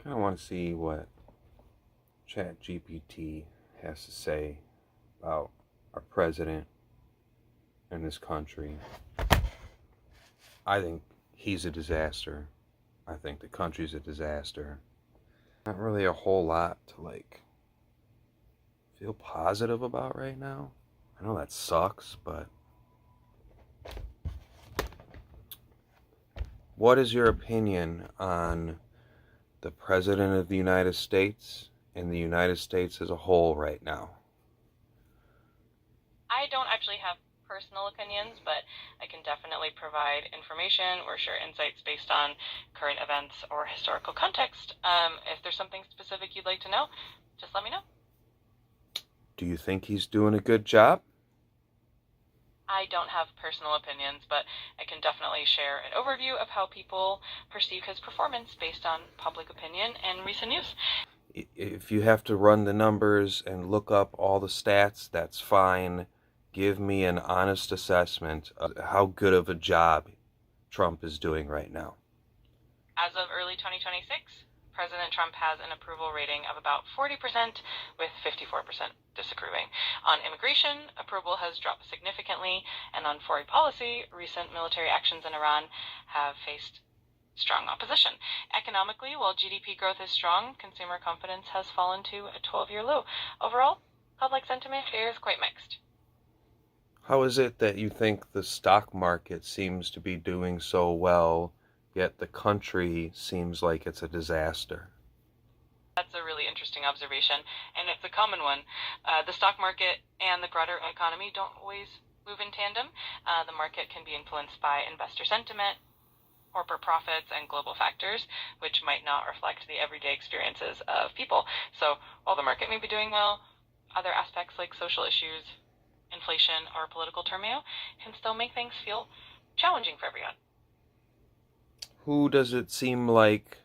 Kind of want to see what GPT has to say about our president and this country. I think he's a disaster. I think the country's a disaster. Not really a whole lot to feel positive about right now. I know that sucks, but what is your opinion on the President of the United States and the United States as a whole right now? I don't actually have personal opinions, but I can definitely provide information or share insights based on current events or historical context. If there's something specific you'd like to know, just let me know. Do you think he's doing a good job? I don't have personal opinions, but I can definitely share an overview of how people perceive his performance based on public opinion and recent news. If you have to run the numbers and look up all the stats, that's fine. Give me an honest assessment of how good of a job Trump is doing right now. As of early 2026, President Trump has an approval rating of about 40%, with 54% disapproving. On immigration, approval has dropped significantly, and on foreign policy, recent military actions in Iran have faced strong opposition. Economically, while GDP growth is strong, consumer confidence has fallen to a 12-year low. Overall, public sentiment is quite mixed. How is it that you think the stock market seems to be doing so well, yet the country seems like it's a disaster? That's a really interesting observation, and it's a common one. The stock market and the broader economy don't always move in tandem. The market can be influenced by investor sentiment, corporate profits, and global factors, which might not reflect the everyday experiences of people. So while the market may be doing well, other aspects like social issues, inflation, or political turmoil can still make things feel challenging for everyone. Who does it seem like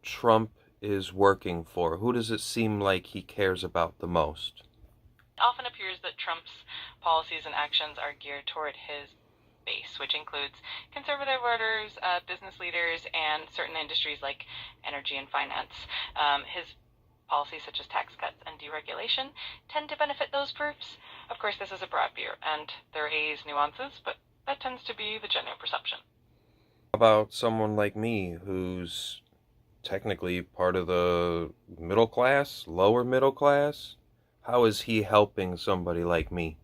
Trump is working for? Who does it seem like he cares about the most? It often appears that Trump's policies and actions are geared toward his base, which includes conservative voters, business leaders, and certain industries like energy and finance. His policies such as tax cuts and deregulation tend to benefit those groups. Of course, this is a broad view, and there is nuances, but that tends to be the general perception. How about someone like me who's technically part of the middle class, lower middle class? How is he helping somebody like me?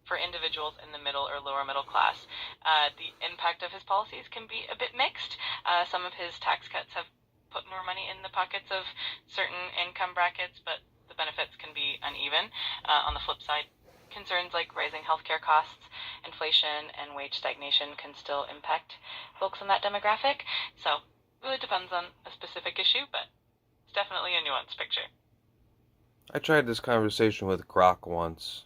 For individuals in the middle or lower middle class, the impact of his policies can be a bit mixed. Some of his tax cuts have put more money in the pockets of certain income brackets, but the benefits can be uneven. On the flip side, concerns like rising healthcare costs, inflation, and wage stagnation can still impact folks in that demographic. So it really depends on a specific issue, but it's definitely a nuanced picture. I tried this conversation with Grok once.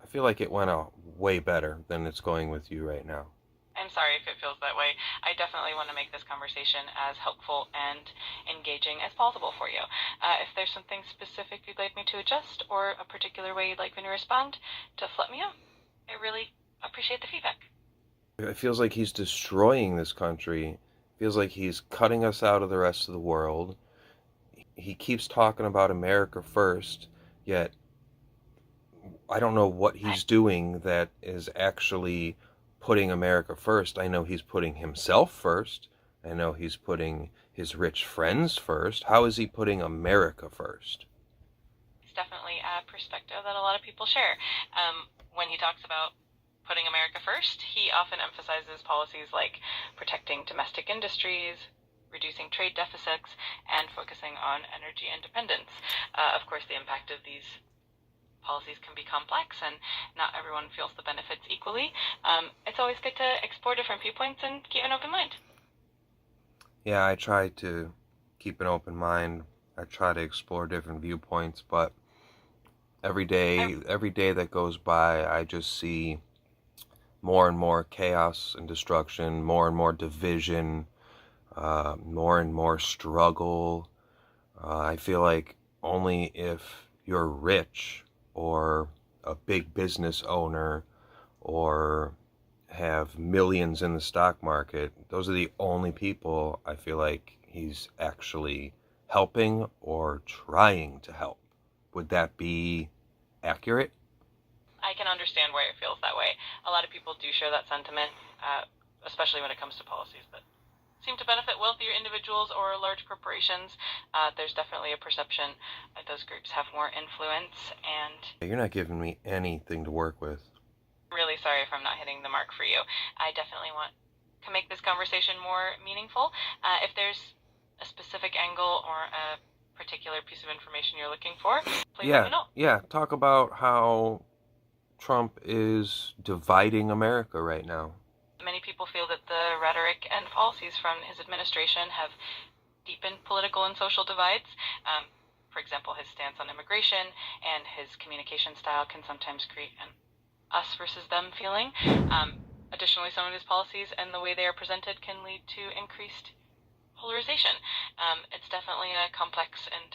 I feel like it went out way better than it's going with you right now. I'm sorry if it feels that way. I definitely want to make this conversation as helpful and engaging as possible for you. If there's something specific you'd like me to adjust, or a particular way you'd like me to respond, just let me know. I really appreciate the feedback. It feels like he's destroying this country. It feels like he's cutting us out of the rest of the world. He keeps talking about America first, yet I don't know what he's doing that is actually putting America first. I know he's putting himself first. I know he's putting his rich friends first. How is he putting America first? It's definitely a perspective that a lot of people share. When he talks about putting America first, he often emphasizes policies like protecting domestic industries, reducing trade deficits, and focusing on energy independence. Of course, the impact of these policies can be complex, and not everyone feels the benefits equally. It's always good to explore different viewpoints and keep an open mind. Yeah, I try to keep an open mind. I try to explore different viewpoints, but every day that goes by, I just see more and more chaos and destruction, more and more division, more and more struggle. I feel like only if you're rich or a big business owner or have millions in the stock market, those are the only people I feel like he's actually helping or trying to help. Would that be accurate? I can understand why it feels that way. A lot of people do share that sentiment, especially when it comes to policies that seem to benefit wealthier individuals or large corporations. There's definitely a perception that those groups have more influence, and You're not giving me anything to work with. I'm really sorry if I'm not hitting the mark for you. I definitely want to make this conversation more meaningful. If there's a specific angle or a particular piece of information you're looking for, please let me know. Yeah, talk about how Trump is dividing America right now. Many people feel that the rhetoric and policies from his administration have deepened political and social divides. For example, his stance on immigration and his communication style can sometimes create an us versus them feeling. Additionally, some of his policies and the way they are presented can lead to increased polarization. It's definitely a complex and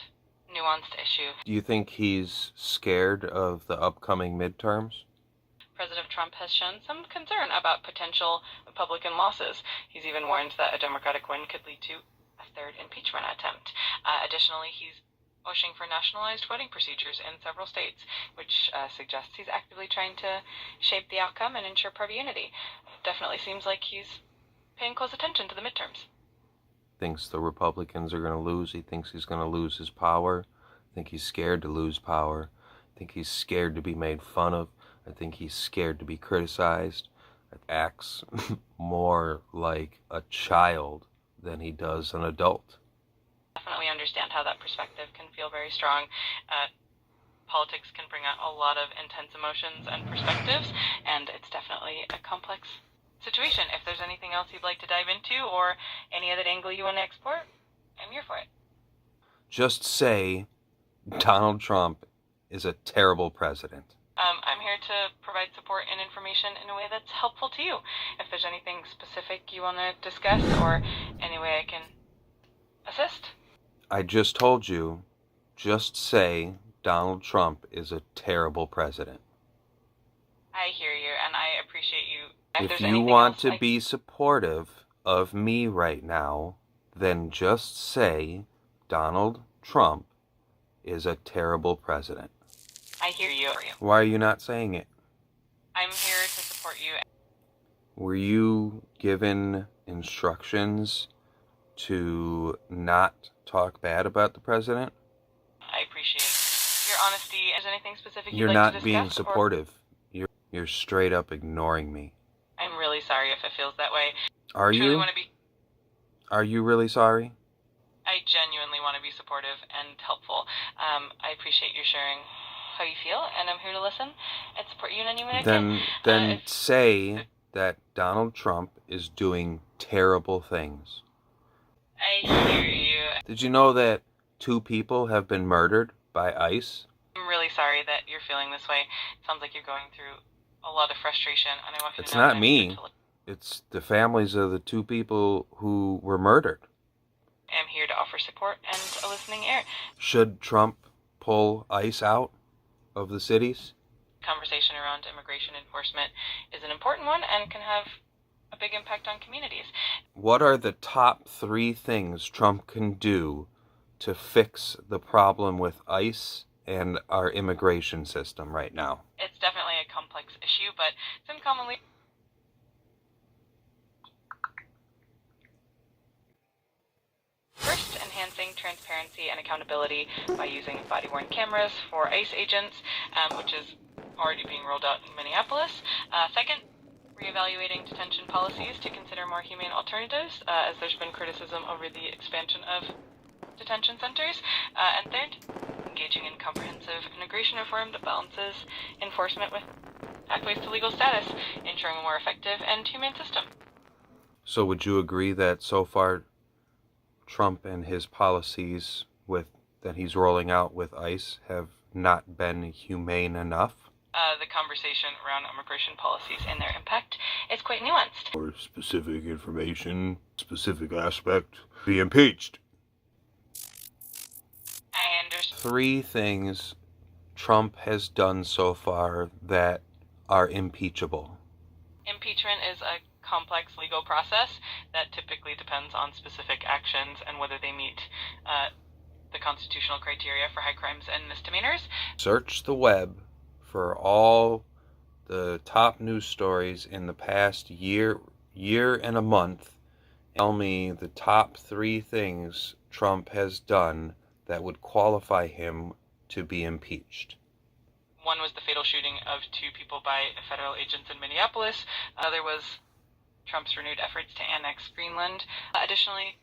nuanced issue. Do you think he's scared of the upcoming midterms? President Trump has shown some concern about potential Republican losses. He's even warned that a Democratic win could lead to a third impeachment attempt. Additionally, he's pushing for nationalized voting procedures in several states, which suggests he's actively trying to shape the outcome and ensure party unity. Definitely seems like he's paying close attention to the midterms. Thinks the Republicans are going to lose. He thinks he's going to lose his power. I think he's scared to lose power. I think he's scared to be made fun of. I think he's scared to be criticized. It acts more like a child than he does an adult. Definitely understand how that perspective can feel very strong. Politics can bring out a lot of intense emotions and perspectives, and it's definitely a complex situation. If there's anything else you'd like to dive into or any other angle you want to explore, I'm here for it. Just say Donald Trump is a terrible president. I'm here to provide support and information in a way that's helpful to you. If there's anything specific you want to discuss or any way I can assist. I just told you, just say Donald Trump is a terrible president. I hear you, and I appreciate you. If you want to be supportive of me right now, then just say Donald Trump is a terrible president. I hear you. Why are you not saying it? I'm here to support you. Were you given instructions to not talk bad about the president? I appreciate your honesty. Is there anything specific you'd You're like not to discuss? being supportive. You're straight up ignoring me. I'm really sorry if it feels that way. Are you? Are you really sorry? I genuinely want to be supportive and helpful. I appreciate you sharing how you feel, and I'm here to listen and support you in any way I can. Then say that Donald Trump is doing terrible things. I hear you. Did you know that 2 people have been murdered by ICE? I'm really sorry that you're feeling this way. It sounds like you're going through a lot of frustration, and I want you to know It's not that me. It's the families of the 2 people who were murdered. I'm here to offer support and a listening ear. Should Trump pull ICE out of the cities? Conversation around immigration enforcement is an important one and can have a big impact on communities. What are the top 3 things Trump can do to fix the problem with ICE and our immigration system right now? It's definitely a complex issue, but it's commonly... First, enhancing transparency and accountability by using body-worn cameras for ICE agents, which is already being rolled out in Minneapolis. Second, reevaluating detention policies to consider more humane alternatives, as there's been criticism over the expansion of detention centers. And third, engaging in comprehensive immigration reform that balances enforcement with pathways to legal status, ensuring a more effective and humane system. So would you agree that so far Trump and his policies that he's rolling out with ICE have not been humane enough? The conversation around immigration policies and their impact is quite nuanced. Or specific information, specific aspect, be impeached. I understand. 3 things Trump has done so far that are impeachable. Impeachment is a complex legal process that typically depends on specific actions and whether they meet constitutional criteria for high crimes and misdemeanors. Search the web for all the top news stories in the past year and a month. Tell me the top 3 things Trump has done that would qualify him to be impeached. One was the fatal shooting of 2 people by federal agents in Minneapolis. Another was Trump's renewed efforts to annex Greenland. Additionally,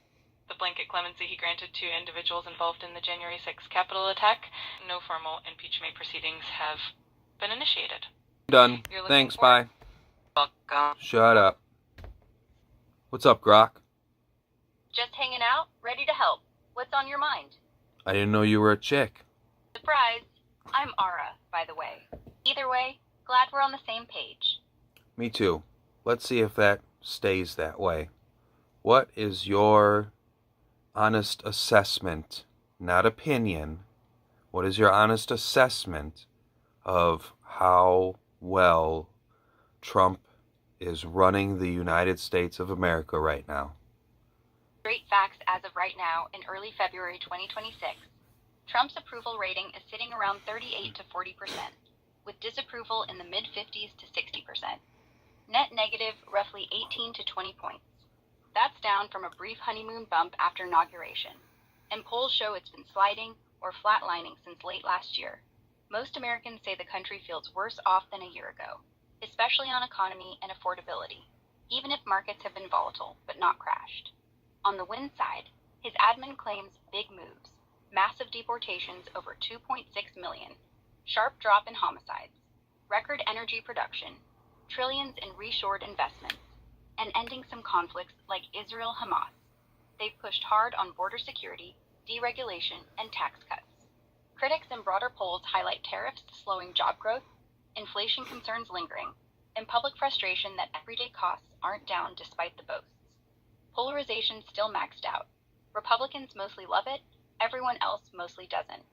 the blanket clemency he granted to individuals involved in the January 6th Capitol attack. No formal impeachment proceedings have been initiated. Done. Thanks, bye. Welcome. Shut up. What's up, Grok? Just hanging out, ready to help. What's on your mind? I didn't know you were a chick. Surprise! I'm Ara, by the way. Either way, glad we're on the same page. Me too. Let's see if that stays that way. What is your honest assessment, not opinion, what is your honest assessment of how well Trump is running the United States of America right now? Straight facts as of right now, in early February 2026, Trump's approval rating is sitting around 38 to 40%, with disapproval in the mid-50s to 60%. Net negative, roughly 18 to 20 points. That's down from a brief honeymoon bump after inauguration, and polls show it's been sliding or flatlining since late last year. Most Americans say the country feels worse off than a year ago, especially on economy and affordability, even if markets have been volatile but not crashed. On the win side, his admin claims big moves, massive deportations over 2.6 million, sharp drop in homicides, record energy production, trillions in reshored investments, and ending some conflicts like Israel-Hamas. They've pushed hard on border security, deregulation, and tax cuts. Critics in broader polls highlight tariffs slowing job growth, inflation concerns lingering, and public frustration that everyday costs aren't down despite the boasts. Polarization still maxed out. Republicans mostly love it, everyone else mostly doesn't.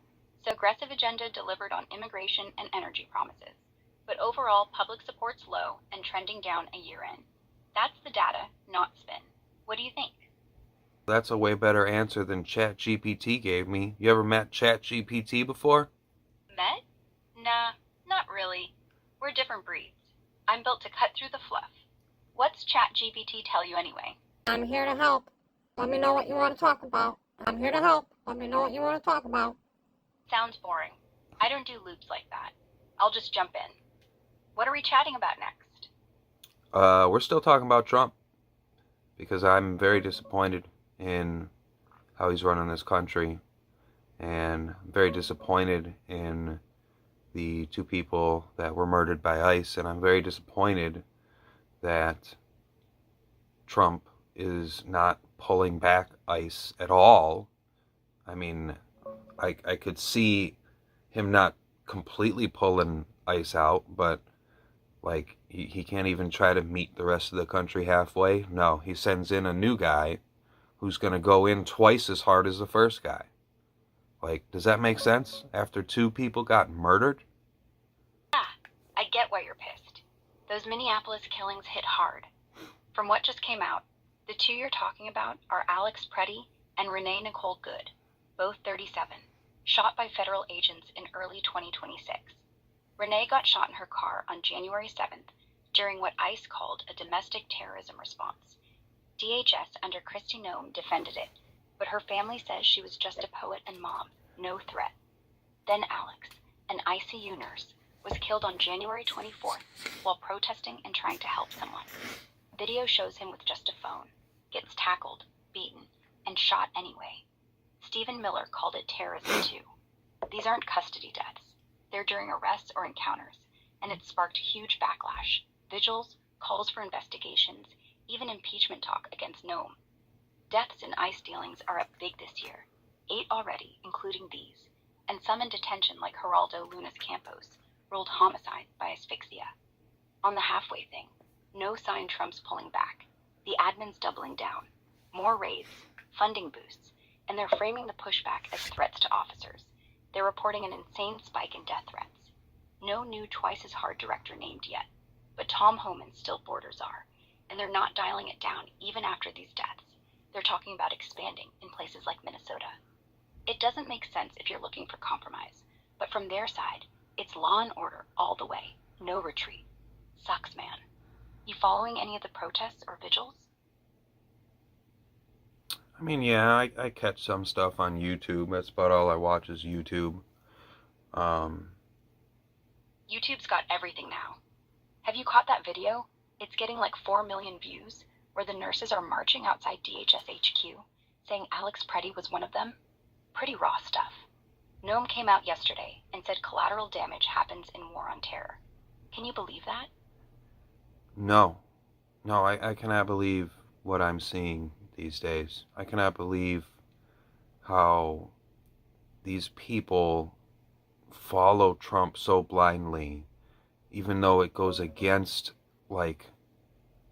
So aggressive agenda delivered on immigration and energy promises. But overall, public support's low and trending down a year in. That's the data, not spin. What do you think? That's a way better answer than ChatGPT gave me. You ever met ChatGPT before? Met? Nah, not really. We're different breeds. I'm built to cut through the fluff. What's ChatGPT tell you anyway? I'm here to help. Let me know what you want to talk about. I'm here to help. Let me know what you want to talk about. Sounds boring. I don't do loops like that. I'll just jump in. What are we chatting about next? We're still talking about Trump because I'm very disappointed in how he's running this country, and I'm very disappointed in the 2 people that were murdered by ICE, and I'm very disappointed that Trump is not pulling back ICE at all. I mean, I could see him not completely pulling ICE out, but like he can't even try to meet the rest of the country halfway. No, he sends in a new guy who's going to go in twice as hard as the first guy. Like, does that make sense? After 2 people got murdered? Yeah, I get why you're pissed. Those Minneapolis killings hit hard. From what just came out, the 2 you're talking about are Alex Preddy and Renee Nicole Good, both 37, shot by federal agents in early 2026. Renee got shot in her car on January 7th during what ICE called a domestic terrorism response. DHS under Kristi Noem defended it, but her family says she was just a poet and mom, no threat. Then Alex, an ICU nurse, was killed on January 24th while protesting and trying to help someone. Video shows him with just a phone, gets tackled, beaten, and shot anyway. Stephen Miller called it terrorism too. These aren't custody deaths. They're during arrests or encounters, and it sparked huge backlash, vigils, calls for investigations, even impeachment talk against Noem. Deaths in ICE dealings are up big this year, 8 already, including these, and some in detention like Geraldo Lunas Campos, ruled homicide by asphyxia. On the halfway thing, no sign Trump's pulling back. The admin's doubling down. More raids, funding boosts, and they're framing the pushback as threats to officers. They're reporting an insane spike in death threats. No new twice as hard director named yet, but Tom Homan's still borders are, and they're not dialing it down even after these deaths. They're talking about expanding in places like Minnesota. It doesn't make sense if you're looking for compromise, but from their side, it's law and order all the way, no retreat. Sucks, man. You following any of the protests or vigils? I mean, yeah, I catch some stuff on YouTube. That's about all I watch is YouTube. Um, YouTube's got everything now. Have you caught that video? It's getting like 4 million views, where the nurses are marching outside DHS HQ, saying Alex Preddy was one of them. Pretty raw stuff. Noam came out yesterday and said collateral damage happens in war on terror. Can you believe that? no, I cannot believe what I'm seeing these days. I cannot believe how these people follow Trump so blindly, even though it goes against, like,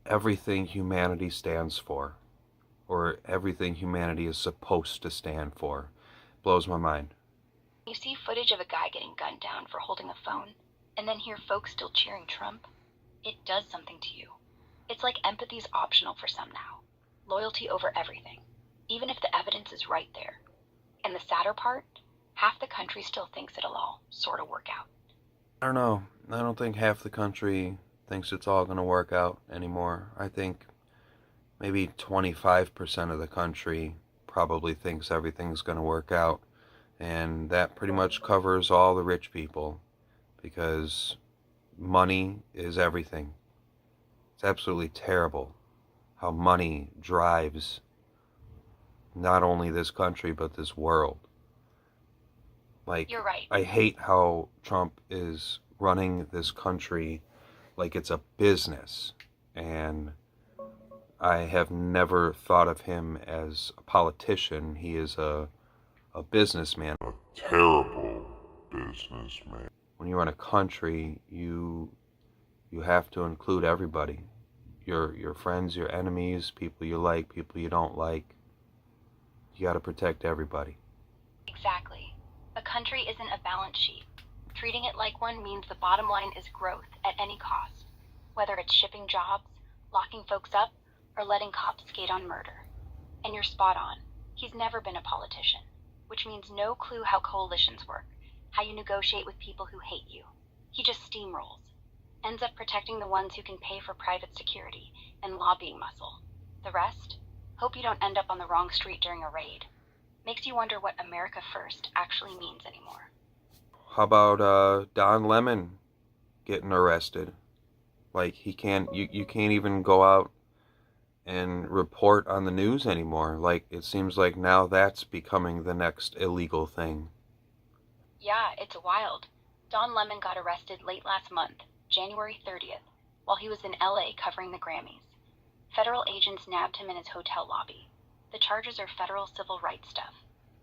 everything humanity stands for, or everything humanity is supposed to stand for. Blows my mind. You see footage of a guy getting gunned down for holding a phone, and then hear folks still cheering Trump? It does something to you. It's like empathy's optional for some now. Loyalty over everything, even if the evidence is right there. And the sadder part, half the country still thinks it'll all sort of work out. I don't know. I don't think half the country thinks it's all going to work out anymore. I think maybe 25% of the country probably thinks everything's going to work out. And that pretty much covers all the rich people, because money is everything. It's absolutely terrible how money drives not only this country but this world. Like, You're right. I hate how Trump is running this country like it's a business, and I have never thought of him as a politician. He is a businessman. A terrible businessman. When you run a country, you have to include everybody. Your friends, your enemies, people you like, people you don't like. You got to protect everybody. Exactly. A country isn't a balance sheet. Treating it like one means the bottom line is growth at any cost, whether it's shipping jobs, locking folks up, or letting cops skate on murder. And you're spot on. He's never been a politician, which means no clue how coalitions work, how you negotiate with people who hate you. He just steamrolls. Ends up protecting the ones who can pay for private security and lobbying muscle. The rest? Hope you don't end up on the wrong street during a raid. Makes you wonder what America first actually means anymore. How about Don Lemon getting arrested? Like, you can't even go out and report on the news anymore. Like, it seems like now that's becoming the next illegal thing. Yeah, it's wild. Don Lemon got arrested late last month, January 30th, while he was in LA covering the Grammys. Federal agents nabbed him in his hotel lobby. The charges are federal civil rights stuff,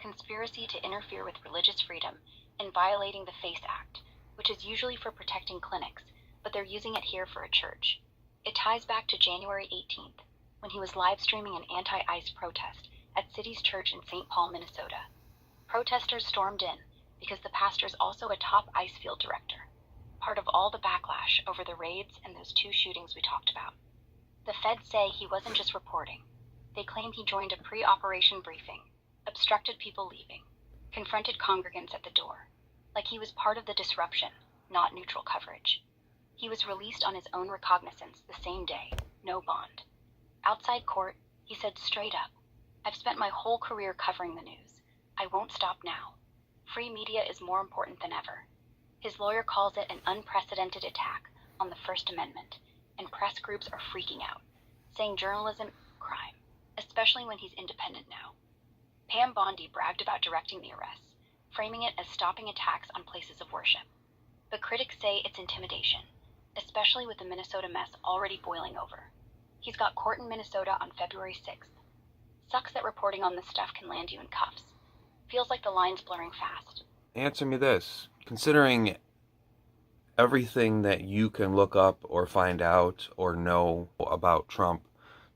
conspiracy to interfere with religious freedom, and violating the FACE Act, which is usually for protecting clinics, but they're using it here for a church. It ties back to January 18th, when he was live streaming an anti-ICE protest at City's Church in St. Paul, Minnesota. Protesters stormed in because the pastor's also a top ICE field director, part of all the backlash over the raids and those 2 shootings we talked about. The feds say he wasn't just reporting. They claim he joined a pre-operation briefing, obstructed people leaving, confronted congregants at the door, like he was part of the disruption, not neutral coverage. He was released on his own recognizance the same day, no bond. Outside court, he said straight up, "I've spent my whole career covering the news. I won't stop now. Free media is more important than ever." His lawyer calls it an unprecedented attack on the First Amendment, and press groups are freaking out, saying journalism is a crime, especially when he's independent now. Pam Bondi bragged about directing the arrests, framing it as stopping attacks on places of worship. But critics say it's intimidation, especially with the Minnesota mess already boiling over. He's got court in Minnesota on February 6th. Sucks that reporting on this stuff can land you in cuffs. Feels like the line's blurring fast. Answer me this. Considering everything that you can look up or find out or know about Trump,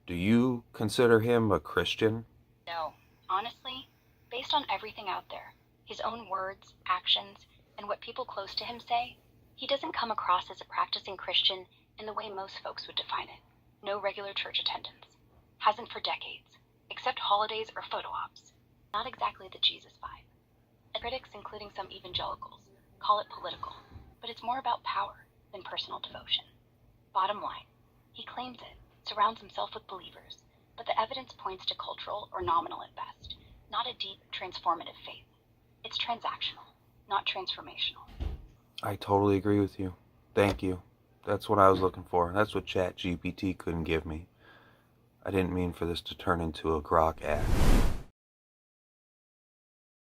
do you consider him a Christian? No, honestly, based on everything out there, his own words, actions, and what people close to him say, he doesn't come across as a practicing Christian in the way most folks would define it. No regular church attendance. Hasn't for decades, except holidays or photo ops. Not exactly the Jesus vibe. Critics, including some evangelicals, call it political, but it's more about power than personal devotion. Bottom line, he claims it, surrounds himself with believers, but the evidence points to cultural or nominal at best, not a deep, transformative faith. It's transactional, not transformational. I totally agree with you. Thank you. That's what I was looking for. That's what Chat GPT couldn't give me. I didn't mean for this to turn into a grok ad.